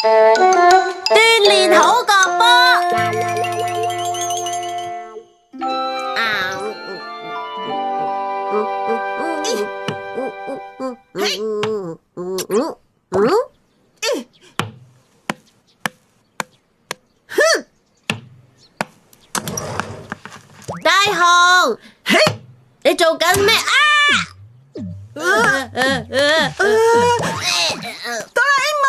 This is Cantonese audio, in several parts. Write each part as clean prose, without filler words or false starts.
鍛煉好個波。大雄，你做緊咩啊？哆啦 A 夢，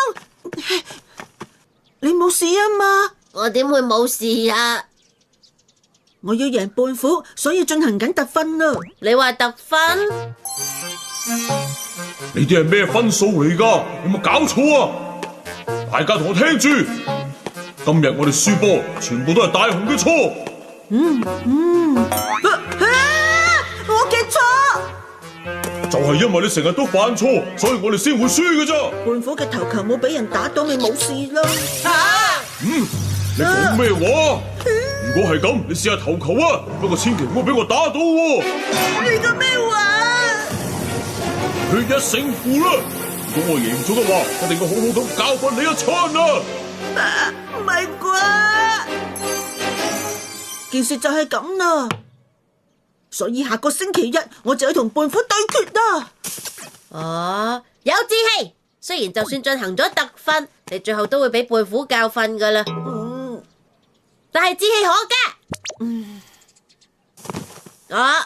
你冇事啊嘛？我點會冇事啊？我要贏胖虎，所以進行緊特訓啊！你話特訓？呢啲係咩分數嚟㗎？有冇搞錯啊？大家同我聽住，今日我哋輸波，全部都係大雄嘅錯。我嘅錯，就係因為你成日都犯錯，所以我哋先會輸㗎咋。胖虎嘅頭球冇俾人打到，咪冇事咯。你講咩話？如果係咁，你試下投球啊！不過千祈唔好俾我打到喎。你講咩話？決一勝負啦！如果我贏咗嘅話，一定要好好咁教訓你一餐啊！唔係啩？件事就係咁啦，所以下個星期一我就要同胖虎對決啦。哦，有志氣。雖然就算進行咗特訓，你最後都會俾胖虎教訓噶啦。但係志氣可嘉。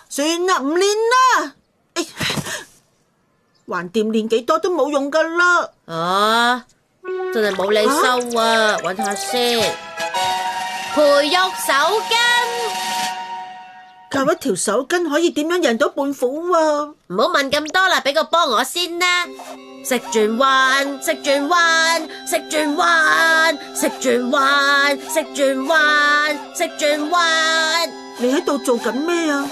算啦，唔練啦。橫掂練幾多都冇用噶啦。真係冇你收啊！搵下先。培育手筋，靠一條手筋可以點樣贏到胖虎啊？唔好問咁多啦，俾個波我先啦。食轉彎，食轉彎，食轉彎，食轉彎，食轉彎，食轉彎。你喺度做緊咩啊？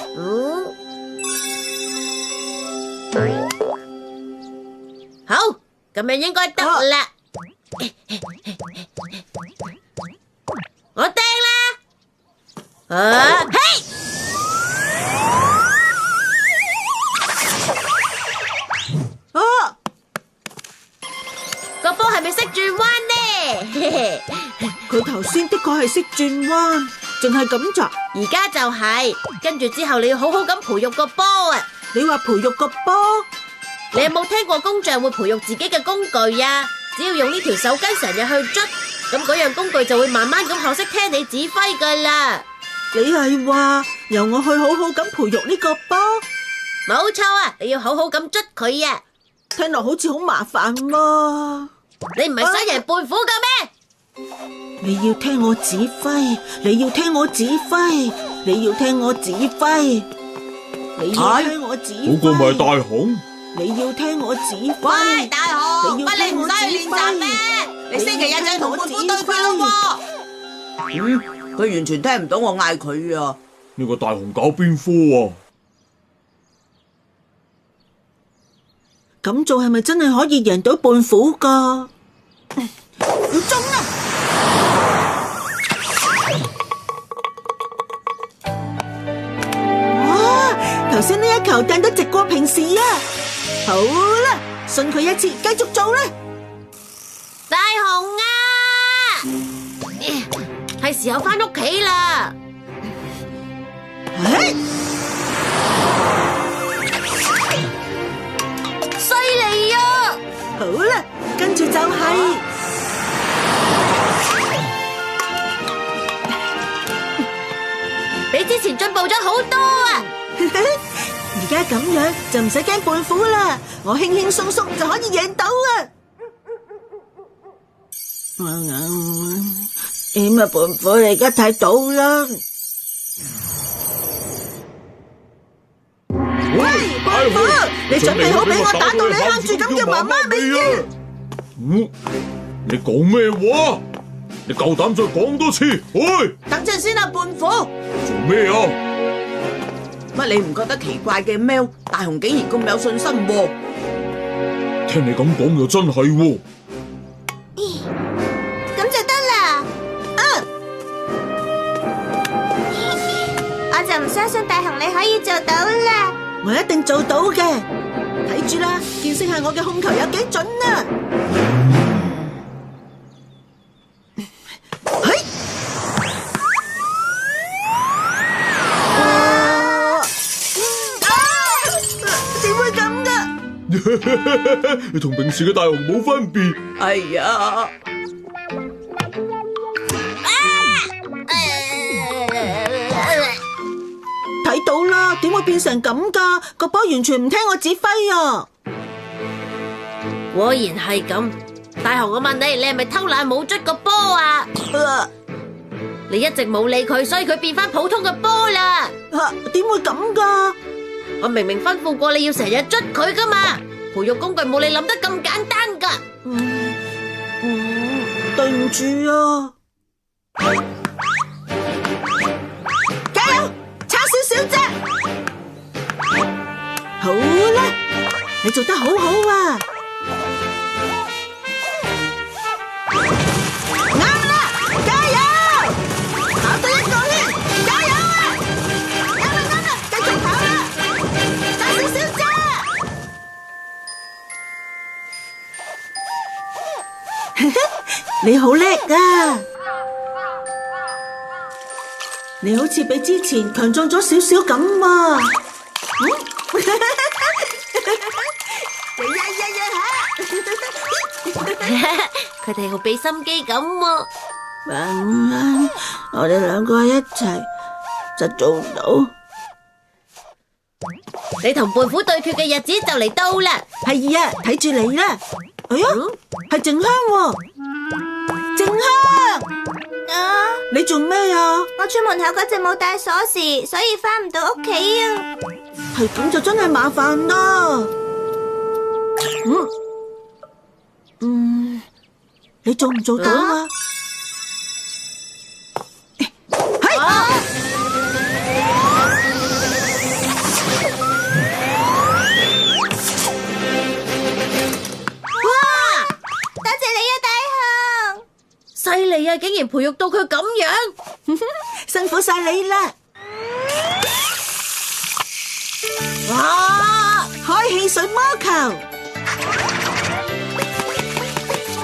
好，咁樣應該得啦。我掟啦。嘿！個波係咪識轉彎呢？佢頭先的確係識轉彎，淨係咁咋？而家就係，跟住之後你要好好咁培育個波啊！你話培育個波？你有冇聽過工匠會培育自己嘅工具啊？只要用呢條手筋成日去捽，咁嗰樣工具就會慢慢咁學識聽你指揮噶啦。你係話由我去好好咁培育呢個波？冇錯啊！你要好好咁捽佢啊！聽落好似好麻煩喎。你唔係想贏胖虎噶咩？你要聽我指揮，你要聽我指揮，你要聽我指揮，你要聽我指揮。嗰個咪係大雄？你要聽我指揮。喂，大雄，你乜你唔使去練習咩？你星期日就要同胖虎對決咯喎。佢完全聽唔到我嗌佢啊！呢個大雄搞邊科啊？咁做係咪真係可以贏到胖虎噶？唔中啊！哇！頭先呢一球掟得直過平時啊！好啦，信佢一次，繼續做啦！大雄啊，係時候返屋企啦！犀利啊！好啦，跟住就係比之前進步咗好多啊！而家咁樣就唔使驚胖虎啦，我輕輕鬆鬆就可以贏到啊！點啊，胖虎，你而家睇到啦！喂，胖虎，你準備好俾我打到你喊住咁叫媽媽未啊？你講咩話？你夠膽再講多次？喂，等陣先啊，胖虎！做咩啊？乜你唔覺得奇怪嘅咩？大雄竟然咁有信心喎！聽你咁講又真係喎。咁就得啦。我就唔相信大雄你可以做到啦。我一定做到嘅，睇住啦，見識下我嘅控球有幾準啊！同平時嘅大雄冇分別。哎呀，睇到啦，點會變成咁噶？個波完全唔聽我指揮啊！果然係咁。大雄，我問你，你係咪偷懶冇捽個波啊？你一直冇理佢，所以佢變翻普通嘅波啦。點會咁噶？我明明吩咐過你要成日捽佢噶嘛，培育工具冇你諗得咁簡單噶。對唔住啊！加油，差少少啫。好啦，你做得好好啊！啱啦，加油！跑多一個圈，加油啊！啱啦，繼續跑啦，差少少啫。你好叻啊！你好似比之前強壯咗少少咁啊！佢哋好俾心機咁喎。我哋兩個一齊就做唔到。你同胖虎對決嘅日子就嚟到啦。係啊，睇住你啦。哎呀，係靜香喎，靜香，你做咩啊？我出門口嗰陣冇帶鎖匙，所以返唔到屋企啊。係咁就真係麻煩啦。你做唔做到啊？犀利啊！竟然培育到佢咁樣，辛苦晒你啦！哇！開汽水魔球，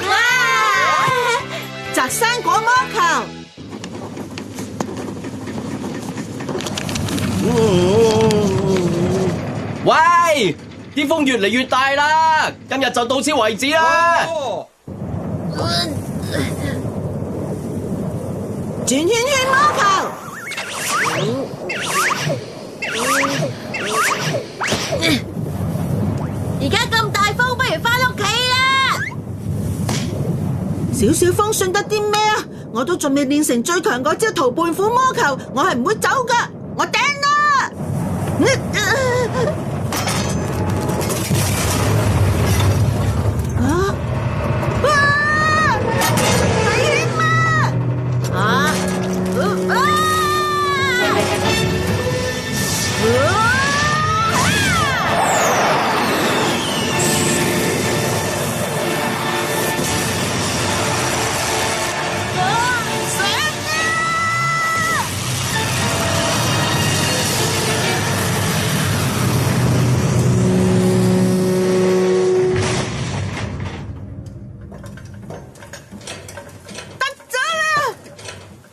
哇！摘生果魔球，喂！啲風越嚟越大啦，今日就到此為止啦！轉圈圈魔球，而家咁大風，不如返屋企啦！少少風算得啲咩啊？我都仲未練成最強嗰招逃胖虎魔球，我係唔會走噶，我掟啦！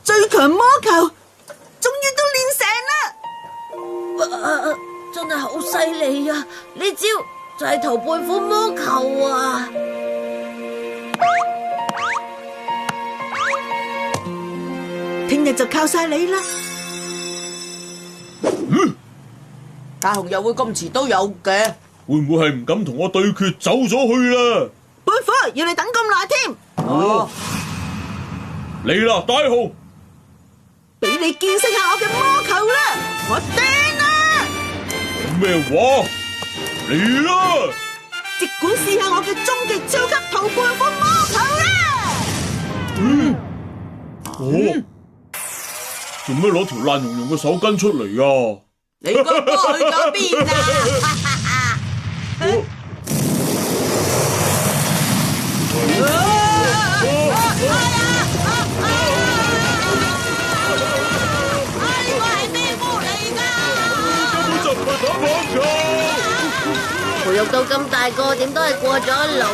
最強魔球終於都練成啦！真係好犀利啊！呢招就係逃胖虎魔球啊！聽日就靠晒你啦！大雄又會咁遲都有嘅，會唔會係唔敢同我對決走咗去啦？胖虎要你等咁耐添，嚟啦，大雄！俾你見識下我嘅魔球啦！我掟啦！咩話？嚟啦！即管試下我嘅終極超級逃胖虎魔球啦！做咩攞條爛茸茸嘅手巾出嚟啊？你個波去咗邊啊？培育到咁大個，點都係過咗龍。